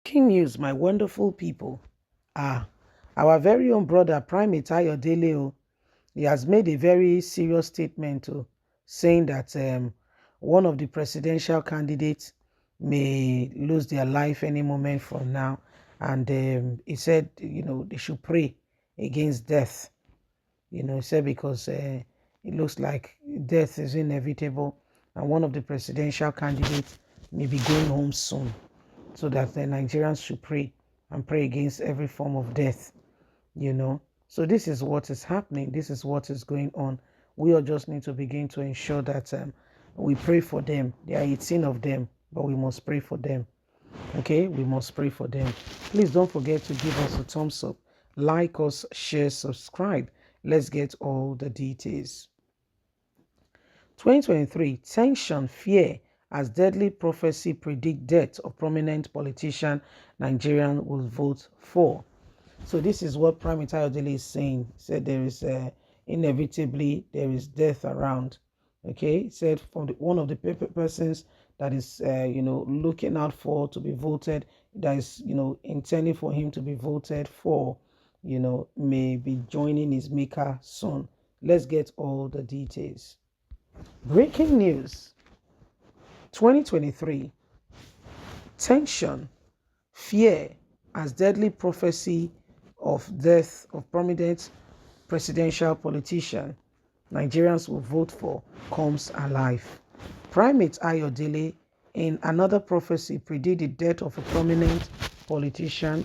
Breaking news, my wonderful people. Ah, our very own brother, Primate Ayodele, he has made a very serious statement, saying that one of the presidential candidates may lose their life any moment from now. And he said, they should pray against death. He said because it looks like death is inevitable and one of the presidential candidates may be going home soon, so that the Nigerians should pray and pray against every form of death. So this is what is happening. This is what is going on. We all just need to begin to ensure that we pray for them. There are 18 of them, but we must pray for them. Okay, we must pray for them. Please don't forget to give us a thumbs up, like us, share, subscribe. Let's get all the details. 2023, tension, fear as deadly prophecy predict death of prominent politician Nigerian will vote for. So this is what Primate Ayodele is saying. He said there is inevitably there is death around. Okay, he said from one of the persons that is looking out for to be voted, that is intending for him to be voted for, may be joining his maker soon. Let's get all the details. Breaking news 2023, tension, fear as deadly prophecy of death of prominent presidential politician Nigerians will vote for comes alive. Primate Ayodele, in another prophecy, predicted the death of a prominent politician,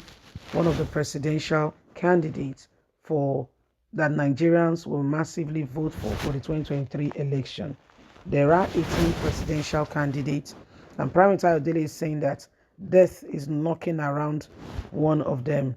one of the presidential candidates for that Nigerians will massively vote for the 2023 election. There are 18 presidential candidates, and Primate Ayodele is saying that death is knocking around one of them.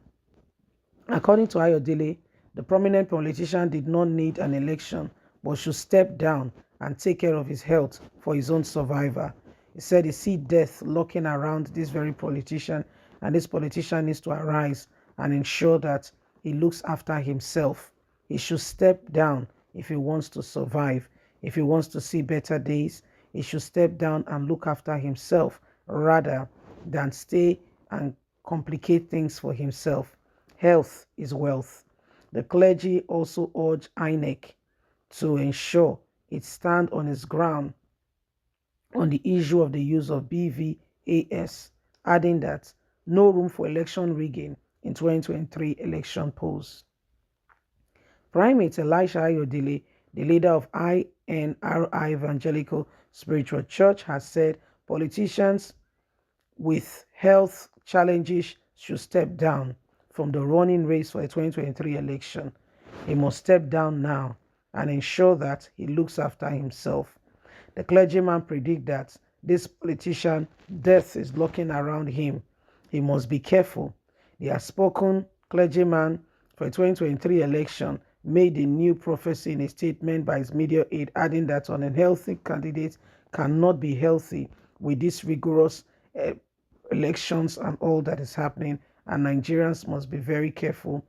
According to Ayodele, the prominent politician did not need an election, but should step down and take care of his health for his own survival. He said he sees death lurking around this very politician, and this politician needs to arise and ensure that he looks after himself. He should step down if he wants to survive. If he wants to see better days, he should step down and look after himself rather than stay and complicate things for himself. Health is wealth. The clergy also urge INEC to ensure it stands on its ground on the issue of the use of BVAS, adding that no room for election rigging in 2023 election polls. Primate Elisha Ayodele, the leader of INRI Evangelical Spiritual Church, has said politicians with health challenges should step down from the running race for the 2023 election. He must step down now and ensure that he looks after himself. The clergyman predicts that this politician, death is lurking around him. He must be careful. The outspoken clergyman for the 2023 election made a new prophecy in a statement by his media aide, adding that an unhealthy candidate cannot be healthy with these rigorous elections and all that is happening, and Nigerians must be very careful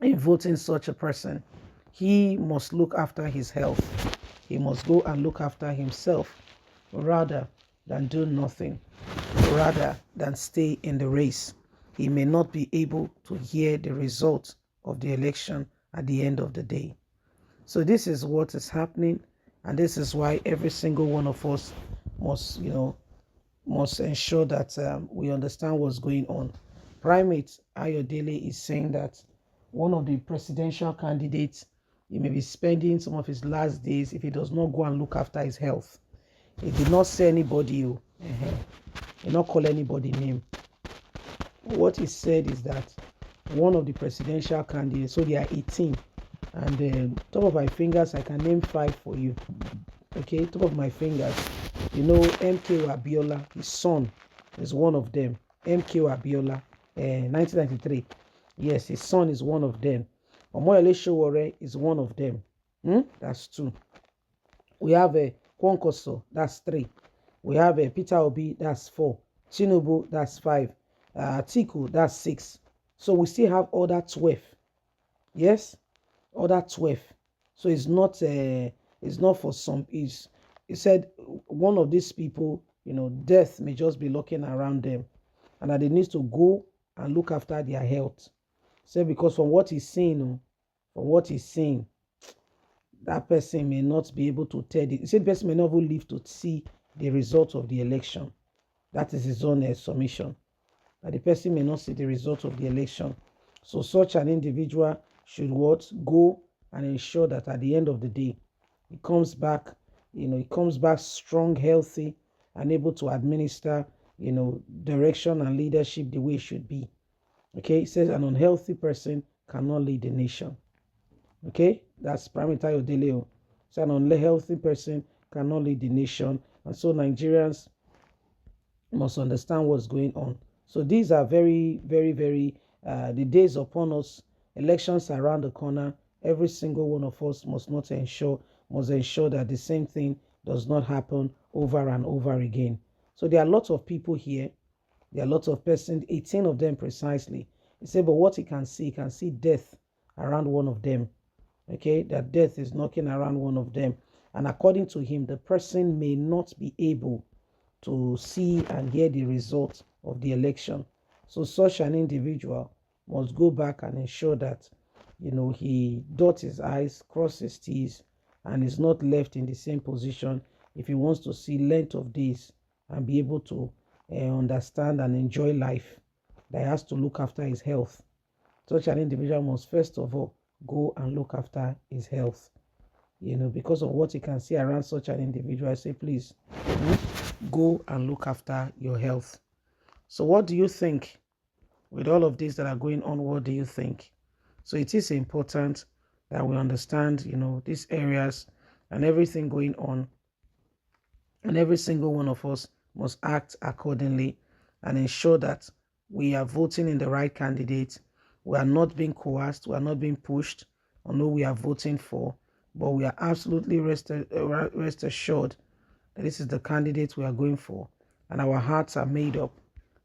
in voting such a person. He must look after his health. He must go and look after himself rather than do nothing, rather than stay in the race. He may not be able to hear the result of the election at the end of the day. So this is what is happening, and this is why every single one of us must ensure that we understand what's going on. Primate Ayodele is saying that one of the presidential candidates, he may be spending some of his last days if he does not go and look after his health. He did not say anybody, he did not call anybody name. What he said is that one of the presidential candidates, so there are 18, and top of my fingers, I can name 5 for you. Okay, top of my fingers, MK Abiola, his son is one of them. MK Abiola, 1993. Yes, his son is one of them. Omoyele Sowore is one of them. That's 2. We have a Kwankoso, that's 3. We have a Peter Obi, that's 4. Tinubu, that's 5. Atiku, that's 6. So we still have other 12. Yes, other 12. So it's not for some. He said one of these people, death may just be lurking around them. and that they need to go and look after their health. Say because from what he's seeing, that person may not be able to tell the same person may not even live to see the result of the election. That is his own submission. That the person may not see the result of the election. So such an individual should what? Go and ensure that at the end of the day, he comes back, he comes back strong, healthy, and able to administer, direction and leadership the way it should be. Okay, it says an unhealthy person cannot lead the nation. Okay, that's Primate Ayodele. So an unhealthy person cannot lead the nation. And so Nigerians must understand what's going on. So these are very, very, very, the days upon us, elections are around the corner. Every single one of us must ensure that the same thing does not happen over and over again. So there are lots of people here. There are lots of persons, 18 of them precisely. He said, but what he can see death around one of them. Okay, that death is knocking around one of them. And according to him, the person may not be able to see and hear the result of the election. So such an individual must go back and ensure that, he dots his I's, crosses his T's, and is not left in the same position if he wants to see length of days and be able to understand and enjoy life. That he has to look after his health. Such an individual must first of all go and look after his health. Because of what he can see around such an individual, I say, please go and look after your health. So what do you think? With all of this that are going on, what do you think? So it is important that we understand, these areas and everything going on. And every single one of us must act accordingly and ensure that we are voting in the right candidate. We are not being coerced. We are not being pushed on who we are voting for. But we are absolutely rest assured that this is the candidate we are going for. And our hearts are made up.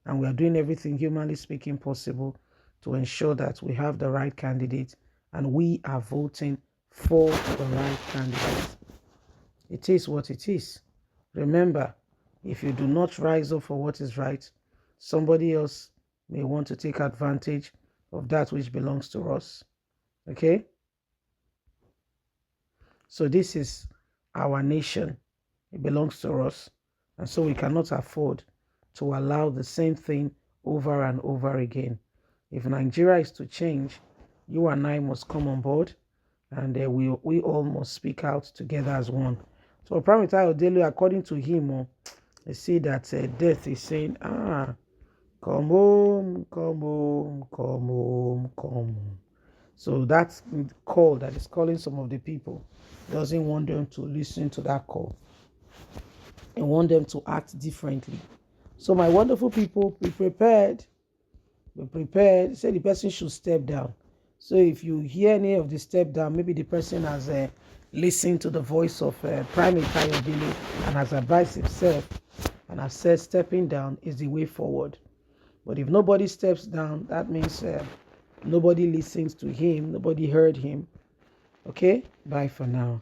And we are doing everything humanly speaking possible to ensure that we have the right candidate. And we are voting for the right candidate. It is what it is. Remember, if you do not rise up for what is right, somebody else may want to take advantage of that which belongs to us. Okay? So this is our nation. It belongs to us. And so we cannot afford to allow the same thing over and over again. If Nigeria is to change, you and I must come on board, and we all must speak out together as one. So Primate Ayodele, according to him, they see that death is saying, come home, come home, come home, come home. So that call that is calling some of the people doesn't want them to listen to that call. And want them to act differently. So my wonderful people, be prepared. Be prepared. Say the person should step down. So if you hear any of the step down, maybe the person has listened to the voice of Primate Ayodele and has advised himself and has said stepping down is the way forward. But if nobody steps down, that means nobody listens to him, nobody heard him. Okay? Bye for now.